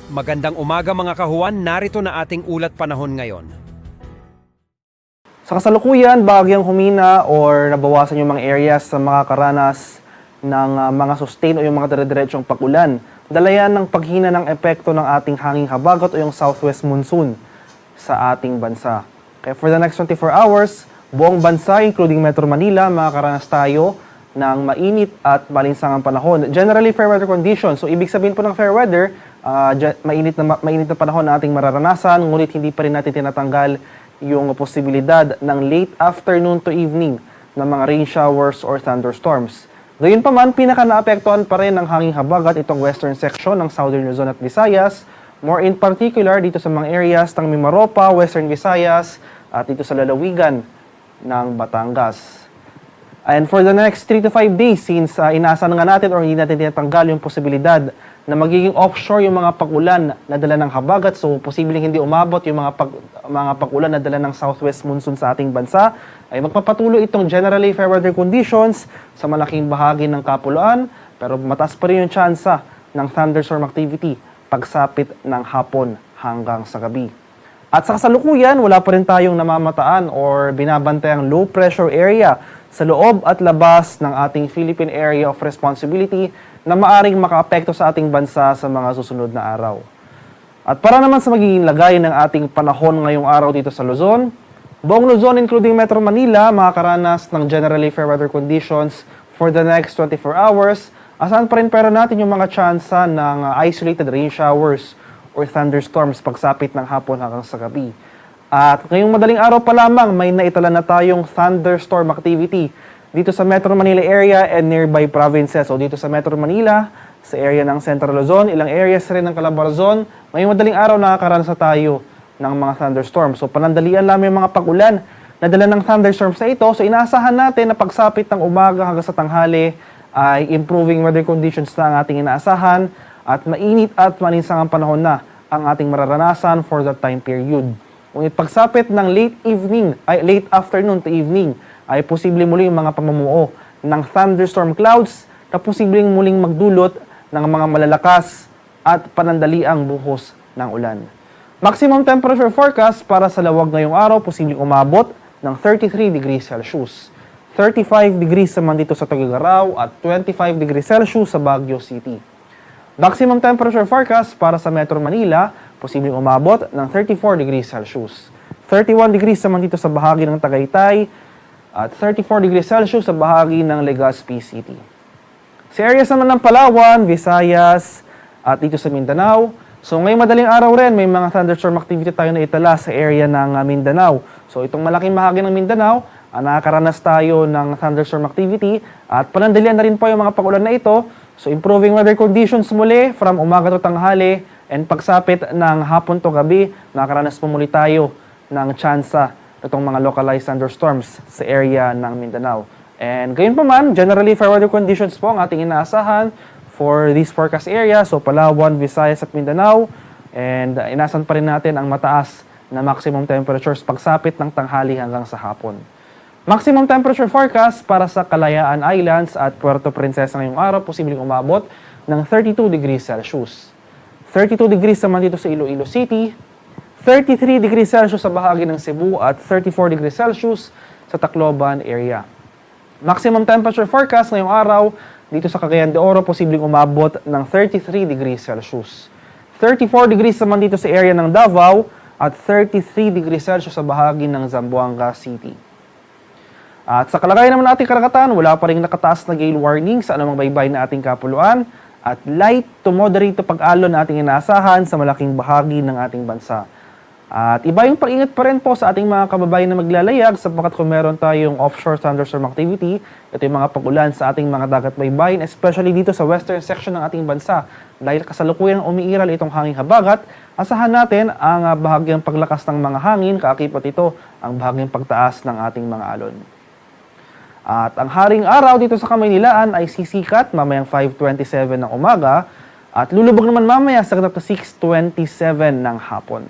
Magandang umaga mga kahuan, narito na ating ulat panahon ngayon. Sa kasalukuyan, bahagyang humina or nabawasan yung mga areas sa makakaranas ng mga sustain o yung mga dire-diretsyong pagulan. Dala yan ng paghina ng epekto ng ating hanging habagat o yung southwest monsoon sa ating bansa. Kaya for the next 24 hours, buong bansa, including Metro Manila, makakaranas tayo ng mainit at malinsangang panahon. Generally, fair weather conditions. So, ibig sabihin po ng fair weather, mainit na panahon na ating mararanasan, ngunit hindi pa rin natin tinatanggal yung posibilidad ng late afternoon to evening ng mga rain showers or thunderstorms. Gayunpaman, pinaka-naapektuhan pa rin ng hanging habagat itong western section ng Southern Luzon at Visayas, more in particular dito sa mga areas ng Mimaropa, Western Visayas, at dito sa lalawigan ng Batangas. And for the next 3 to 5 days, since inaasahan nga natin or hindi natin tinatanggal yung posibilidad na magiging offshore yung mga pag-ulan na dala ng habagat, so posibleng hindi umabot yung mga pag-ulan na dala ng southwest monsoon sa ating bansa, ay magpapatuloy itong generally fair weather conditions sa malaking bahagi ng kapuluan, pero mataas pa rin yung tsansa ng thunderstorm activity pagsapit ng hapon hanggang sa gabi. At sa kasalukuyan, wala pa rin tayong namamataan or binabantayang low pressure area sa loob at labas ng ating Philippine Area of Responsibility na maaring makaapekto sa ating bansa sa mga susunod na araw. At para naman sa magiging lagay ng ating panahon ngayong araw dito sa Luzon, buong Luzon including Metro Manila makakaranas ng generally fair weather conditions for the next 24 hours. Asahan pa rin pero natin yung mga tsansa ng isolated rain showers or thunderstorms pagsapit ng hapon hanggang sa gabi. At ngayong madaling araw pa lamang, may naitala na tayong thunderstorm activity dito sa Metro Manila area and nearby provinces. O dito sa Metro Manila, sa area ng Central Luzon, ilang areas rin ng Calabarzon, ngayong madaling araw nakakaranas na tayo ng mga thunderstorms. So panandalian lamang yung mga pag-ulan na dala ng thunderstorms na ito. So inaasahan natin na pagsapit ng umaga hanggang sa tanghali ay improving weather conditions na ang ating inaasahan at mainit at malinsangang panahon na ang ating mararanasan for that time period. Ngunit pagsapit ng late afternoon to evening, ay posibleng muling mga pamumuo ng thunderstorm clouds na posibleng muling magdulot ng mga malalakas at panandaliang buhos ng ulan. Maximum temperature forecast para sa lawag ngayong araw, posibleng umabot ng 33 degrees Celsius. 35 degrees naman dito sa Tuguegarao at 25 degrees Celsius sa Baguio City. Maximum temperature forecast para sa Metro Manila, posibleng umabot ng 34 degrees Celsius. 31 degrees naman dito sa bahagi ng Tagaytay at 34 degrees Celsius sa bahagi ng Legazpi City. Sa areas naman ng Palawan, Visayas at dito sa Mindanao, so ngayong madaling araw rin may mga thunderstorm activity tayo na itala sa area ng Mindanao. So itong malaking bahagi ng Mindanao, nakakaranas tayo ng thunderstorm activity at panandalian na rin po yung mga pag-ulan na ito. So improving weather conditions muli from umaga to tanghali and pagsapit ng hapon to gabi, nakakaranas po muli tayo ng tsansa itong mga localized thunderstorms sa area ng Mindanao. And gayon pa man, generally fair weather conditions po ang ating inaasahan for this forecast area. So Palawan, Visayas at Mindanao. And inaasahan pa rin natin ang mataas na maximum temperatures pagsapit ng tanghali hanggang sa hapon. Maximum temperature forecast para sa Kalayaan Islands at Puerto Princesa ngayong araw, posibleng umabot ng 32 degrees Celsius. 32 degrees naman dito sa Iloilo City, 33 degrees Celsius sa bahagi ng Cebu at 34 degrees Celsius sa Tacloban area. Maximum temperature forecast ngayong araw dito sa Cagayan de Oro, posibleng umabot ng 33 degrees Celsius. 34 degrees naman dito sa area ng Davao at 33 degrees Celsius sa bahagi ng Zamboanga City. At sa kalagayan naman nating karagatan, wala pa rin nakataas na gale warning sa anumang baybay na ating kapuluan at light to moderate to pag-alon na ating inaasahan sa malaking bahagi ng ating bansa. At iba yung pag-ingat pa rin po sa ating mga kababayan na maglalayag sapagkat kung meron tayong offshore thunderstorm activity, ito yung mga pag-ulan sa ating mga dagat baybayin, especially dito sa western section ng ating bansa. Dahil kasalukuyan umiiral itong hanging habagat, asahan natin ang bahagyang paglakas ng mga hangin, kaakipot ito ang bahagyang pagtaas ng ating mga alon. At ang haring araw dito sa Kamaynilaan ay sisikat mamayang 5:27 ng umaga at lulubog naman mamaya sa 6:27 ng hapon.